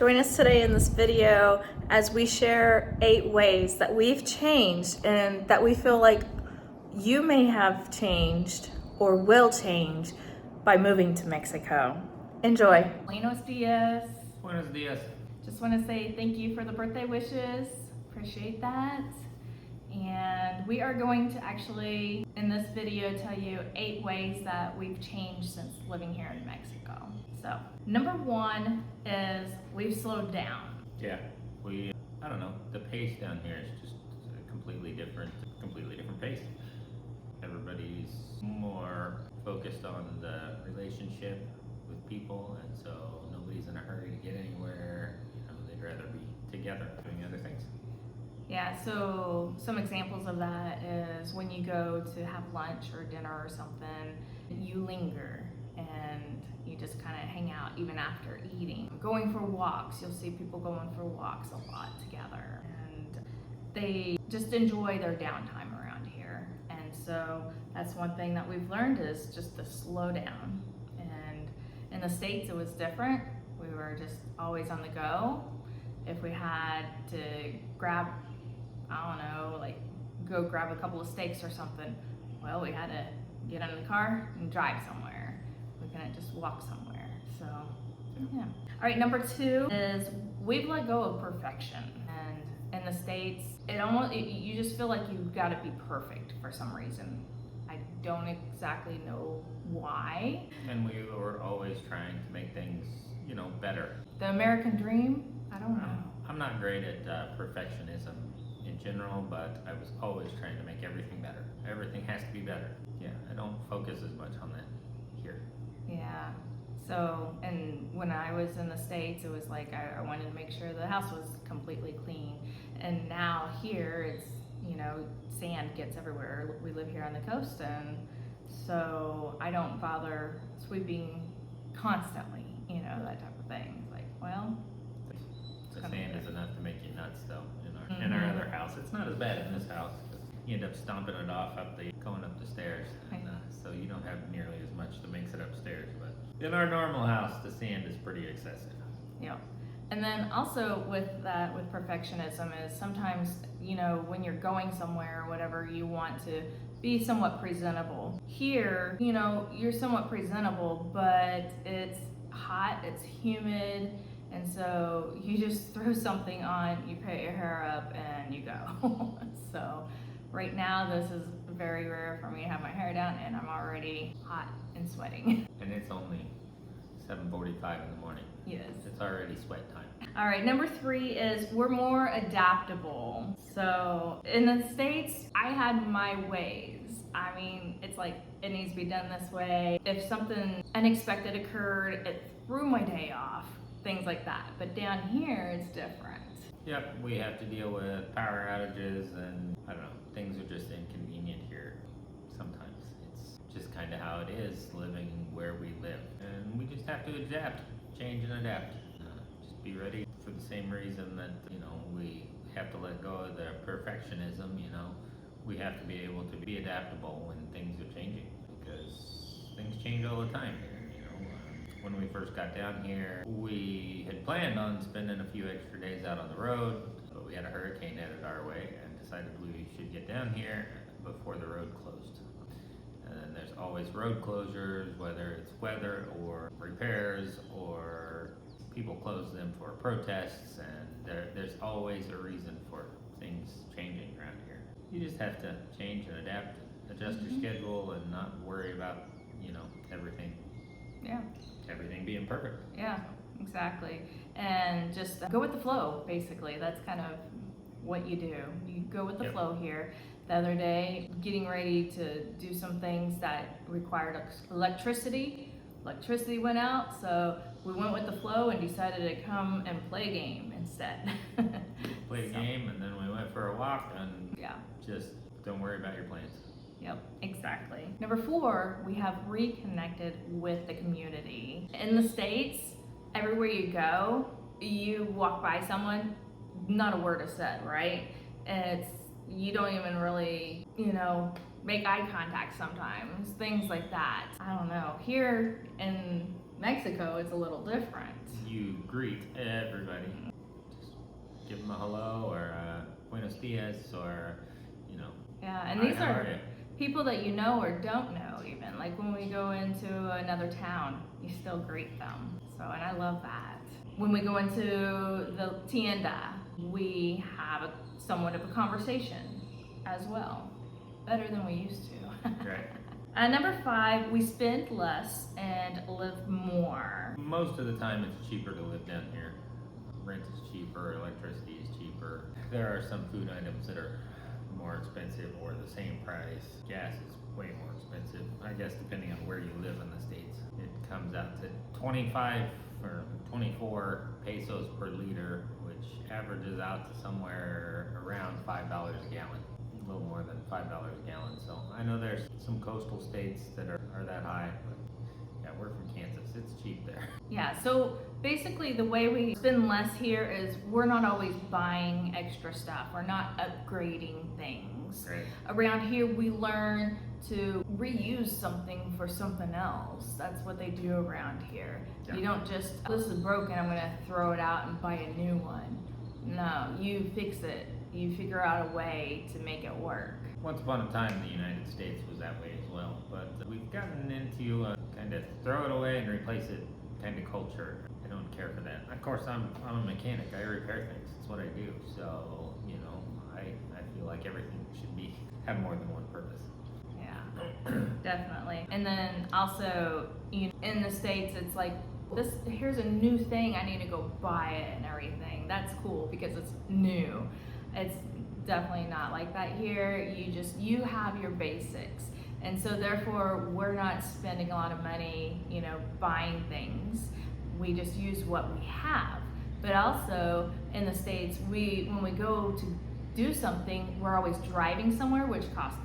Join us today in this video as we share 8 ways that we've changed and that we feel like you may have changed or will change by moving to Mexico. Enjoy. Buenos dias. Buenos dias. Just want to say thank you for the birthday wishes. Appreciate that. And we are going to actually, in this video, tell you 8 ways that we've changed since living here in Mexico. So, number 1 is we've slowed down. Yeah, I don't know, the pace down here is just a completely different pace. Everybody's more focused on the relationship with people, and so nobody's in a hurry to get anywhere. You know, they'd rather be together doing other things. Yeah, so some examples of that is when you go to have lunch or dinner or something, you linger and you just kind of hang out even after eating. Going for walks, you'll see people going for walks a lot together, and they just enjoy their downtime around here. And so that's one thing that we've learned is just to slow down. And in the States it was different. We were just always on the go. If we had to grab, I don't know, like go grab a couple of steaks or something, well, we had to get in the car and drive somewhere. We couldn't just walk somewhere. So, yeah. All right, number 2 is we've let go of perfection. And in the States, you just feel like you've got to be perfect for some reason. I don't exactly know why. And we were always trying to make things, better. The American dream, I don't know. I'm not great at perfectionism in general, but I was always trying to make everything better. Everything has to be better. Yeah, I don't focus as much on that here. Yeah. So, and when I was in the States, it was like I wanted to make sure the house was completely clean. And now here, it's, sand gets everywhere. We live here on the coast, and so I don't bother sweeping constantly, that type of thing. It's like, well, The sand is enough to make you nuts, though. In our other house, it's not as bad in this house. You end up stomping it off going up the stairs, and so you don't have nearly as much that makes it upstairs. But in our normal house, the sand is pretty excessive. Yeah. And then also with perfectionism is sometimes, when you're going somewhere or whatever, you want to be somewhat presentable. Here, you're somewhat presentable, but it's hot, it's humid, and so you just throw something on, you put your hair up, and you go. So right now, this is very rare for me to have my hair down, and I'm already hot and sweating. And it's only 7:45 in the morning. Yes. It's already sweat time. All right, number 3 is we're more adaptable. So in the States, I had my ways. I mean, it's like it needs to be done this way. If something unexpected occurred, it threw my day off, things like that. But down here, it's different. Yep, we have to deal with power outages, and I don't know, things are just inconvenient here sometimes. It's just kind of how it is living where we live. And we just have to adapt, change and adapt. Just be ready for the same reason that, we have to let go of the perfectionism, We have to be able to be adaptable when things are changing, because things change all the time here. When we first got down here, we had planned on spending a few extra days out on the road, but we had a hurricane headed our way and decided we should get down here before the road closed. And then there's always road closures, whether it's weather or repairs or people close them for protests, and there's always a reason for things changing around here. You just have to change and adapt, adjust your schedule, and not worry about, everything being perfect. Yeah, exactly. And just go with the flow, basically. That's kind of what you do. You go with the flow here. The other day, getting ready to do some things that required electricity. Electricity went out, so we went with the flow and decided to come and play a game instead. Played a game, and then we went for a walk, and just don't worry about your plans. Yep, exactly. Number 4, we have reconnected with the community. In the States, everywhere you go, you walk by someone, not a word is said, right? You don't even really, make eye contact sometimes, things like that. I don't know. Here in Mexico, it's a little different. You greet everybody. Just give them a hello or buenos dias or, you know. Yeah, and "Hi, these how are you?" people that you know or don't know even. Like when we go into another town, you still greet them. So, and I love that. When we go into the tienda, we have somewhat of a conversation as well. Better than we used to. Right. Number 5, we spend less and live more. Most of the time it's cheaper to live down here. Rent is cheaper, electricity is cheaper. There are some food items that are more expensive or the same price. Gas is way more expensive. I guess depending on where you live in the States. It comes out to 25 or 24 pesos per liter, which averages out to somewhere around $5 a gallon. A little more than $5 a gallon. So I know there's some coastal states that are that high, but yeah, we're from Kansas. It's cheap there. Yeah, so basically the way we spend less here is we're not always buying extra stuff. We're not upgrading things. Right. Around here we learn to reuse something for something else. That's what they do around here. Yeah. You don't just, this is broken, I'm gonna throw it out and buy a new one. No, you fix it. You figure out a way to make it work. Once upon a time, the United States was that way as well, but we've gotten into kind of throw it away and replace it kind of culture. I don't care for that. Of course, I'm a mechanic. I repair things. That's what I do. So, you know, I feel like everything should have more than one purpose. Yeah, definitely. And then also, in the States, it's like, here's a new thing, I need to go buy it and everything. That's cool because it's new. It's definitely not like that here. You have your basics. And so therefore, we're not spending a lot of money, buying things. We just use what we have. But also in the States, when we go to do something, we're always driving somewhere, which costs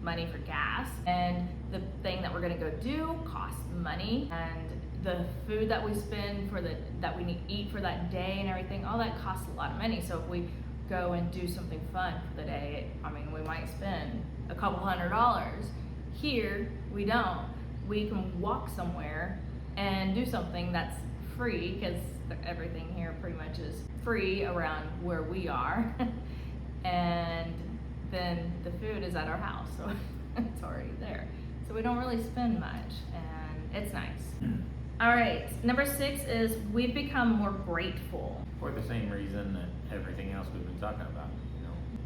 money for gas. And the thing that we're gonna go do costs money. And the food that we spend that we need to eat for that day and everything, all that costs a lot of money. So if we go and do something fun for the day, we might spend a couple $100. Here, we don't. We can walk somewhere and do something that's free, because everything here pretty much is free around where we are. And then the food is at our house, so it's already there. So we don't really spend much, and it's nice. All right, number 6 is we've become more grateful. For the same reason that everything else we've been talking about.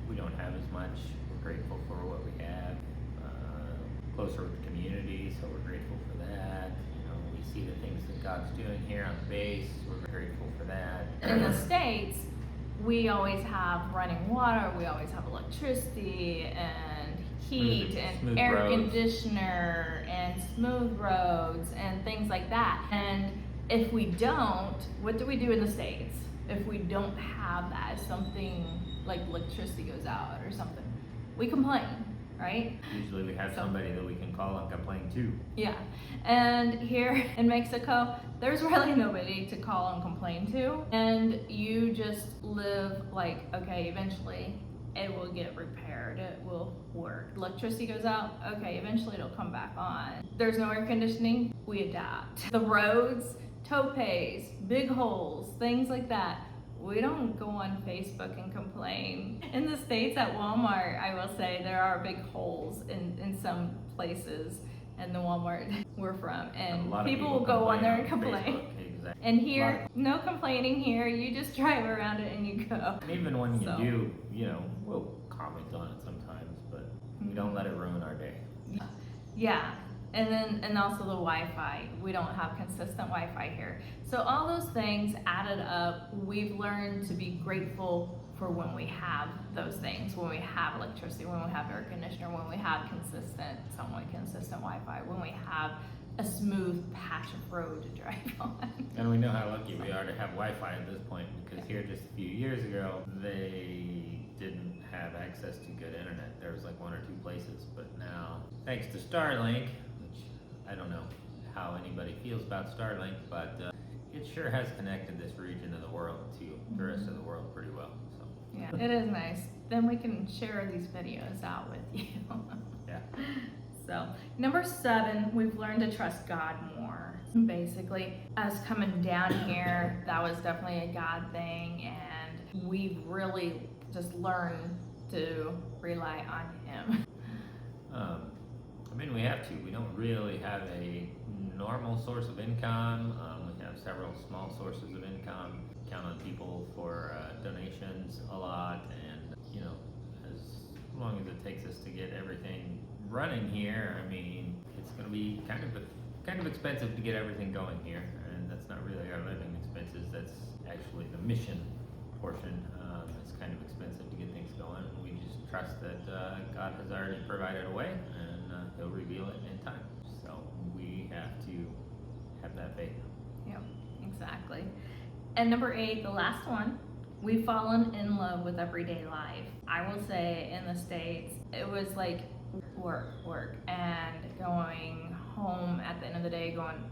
We don't have as much. We're grateful for what we have. Closer with the community, so we're grateful for that. We see the things that God's doing here on the base. We're grateful for that. In the States, we always have running water, we always have electricity and heat and Smooth air roads. conditioner and smooth roads and things like that. And if we don't, what do we do in the States? If we don't have that, something like electricity goes out or something, we complain, right? Usually we have somebody that we can call and complain to. Yeah, and here in Mexico, there's really nobody to call and complain to, and you just live like, okay, eventually it will get repaired, it will work. Electricity goes out, okay, eventually it'll come back on. There's no air conditioning, we adapt. The roads, topes, big holes, things like that. We don't go on Facebook and complain. In the States at Walmart, I will say there are big holes in some places in the Walmart we're from, and people will go on there and complain. Exactly. And here, no complaining here. You just drive around it and you go. And even when you do, we'll comment on it sometimes, but we don't let it ruin our day. Yeah. And also the Wi-Fi. We don't have consistent Wi-Fi here. So all those things added up, we've learned to be grateful for when we have those things, when we have electricity, when we have air conditioner, when we have somewhat consistent Wi-Fi, when we have a smooth patch of road to drive on. And we know how lucky we are to have Wi-Fi at this point, because here just a few years ago, they didn't have access to good internet. There was like 1 or 2 places, but now, thanks to Starlink, I don't know how anybody feels about Starlink, but it sure has connected this region of the world to the rest of the world pretty well. So. Yeah, it is nice. Then we can share these videos out with you. Yeah. So, number 7, we've learned to trust God more. Basically, us coming down here, that was definitely a God thing, and we've really just learned to rely on Him. I mean, we have to. We don't really have a normal source of income. We have several small sources of income. Count on people for donations a lot, and you know, as long as it takes us to get everything running here, I mean, it's going to be kind of expensive to get everything going here, and that's not really our living expenses. That's actually the mission portion. It's kind of expensive to get things going. We just trust that God has already provided a way, and He'll reveal it in time. So we have to have that faith. Yep, exactly. And number 8, the last one, we've fallen in love with everyday life. I will say in the States, it was like work, and going home at the end of the day going,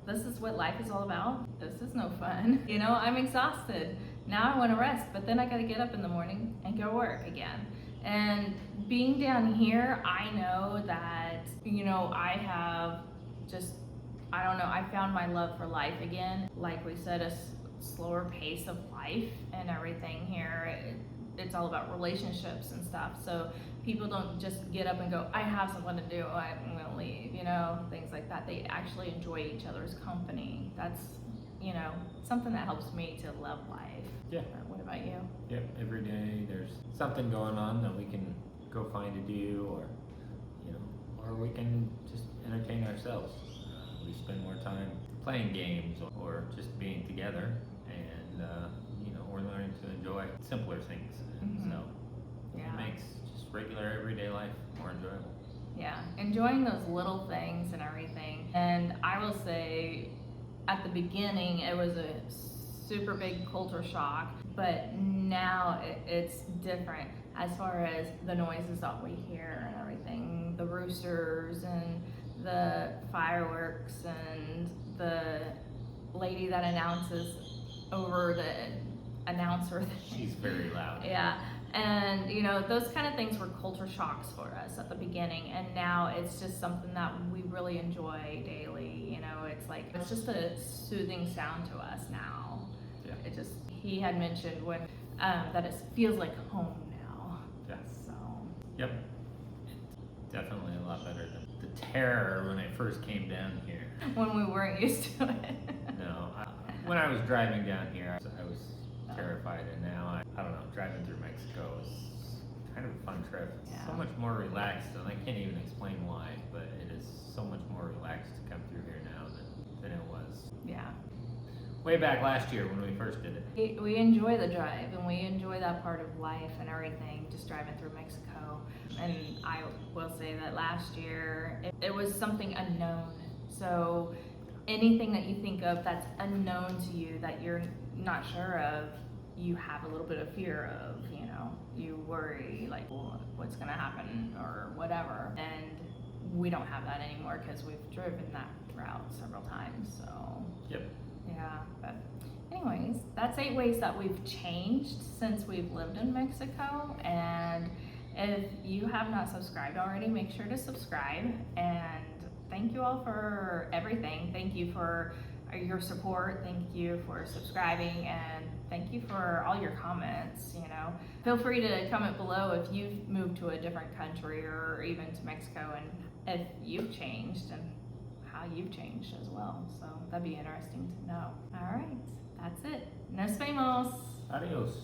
this is what life is all about? This is no fun. You know, I'm exhausted. Now I want to rest, but then I got to get up in the morning and go work again. And being down here, I know that, you know, I have just, I don't know, I found my love for life again. Like we said, a slower pace of life and everything here. It's all about relationships and stuff. So people don't just get up and go, I have something to do, I'm gonna leave, you know, things like that. They actually enjoy each other's company. That's, you know, something that helps me to love life. Yeah. What about you? Yep. Every day there's something going on that we can go find to do, or you know, or we can just entertain ourselves. We spend more time playing games or just being together, and you know, we're learning to enjoy simpler things. And so Yeah. it makes just regular everyday life more enjoyable. Yeah, enjoying those little things and everything. And I will say, at the beginning, it was a super big culture shock, but now it's different as far as the noises that we hear and everything, the roosters and the fireworks and the lady that announces over the announcer. She's very loud. Yeah. And you know, those kind of things were culture shocks for us at the beginning, and now it's just something that we really enjoy daily. You know, it's like, it's just a soothing sound to us now. Yeah. It just, he had mentioned when that it feels like home now. Yeah. So Yep. It's definitely a lot better than the terror when I first came down here. when we weren't used to it. No, when I was driving down here, I was terrified, and now I don't know, driving through Mexico is kind of a fun trip. It's Yeah. so much more relaxed, and I can't even explain why, but it is so much more relaxed to come through here now than it was Yeah. way back last year when we first did it. We enjoy the drive, and we enjoy that part of life and everything, just driving through Mexico. And I will say that last year, it was something unknown. So anything that you think of that's unknown to you, that you're not sure of, you have a little bit of fear of, you know, you worry like, well, what's gonna happen or whatever. And we don't have that anymore because we've driven that route several times. So Yep. yeah, but anyways, that's 8 ways that we've changed since we've lived in Mexico. And if you have not subscribed already, make sure to subscribe. And thank you all for everything. Thank you for your support. Thank you for subscribing, and thank you for all your comments. You know, feel free to comment below if you've moved to a different country or even to Mexico, and if you've changed and how you've changed as well. So that'd be interesting to know. All right, that's it. Nos vemos. Adios.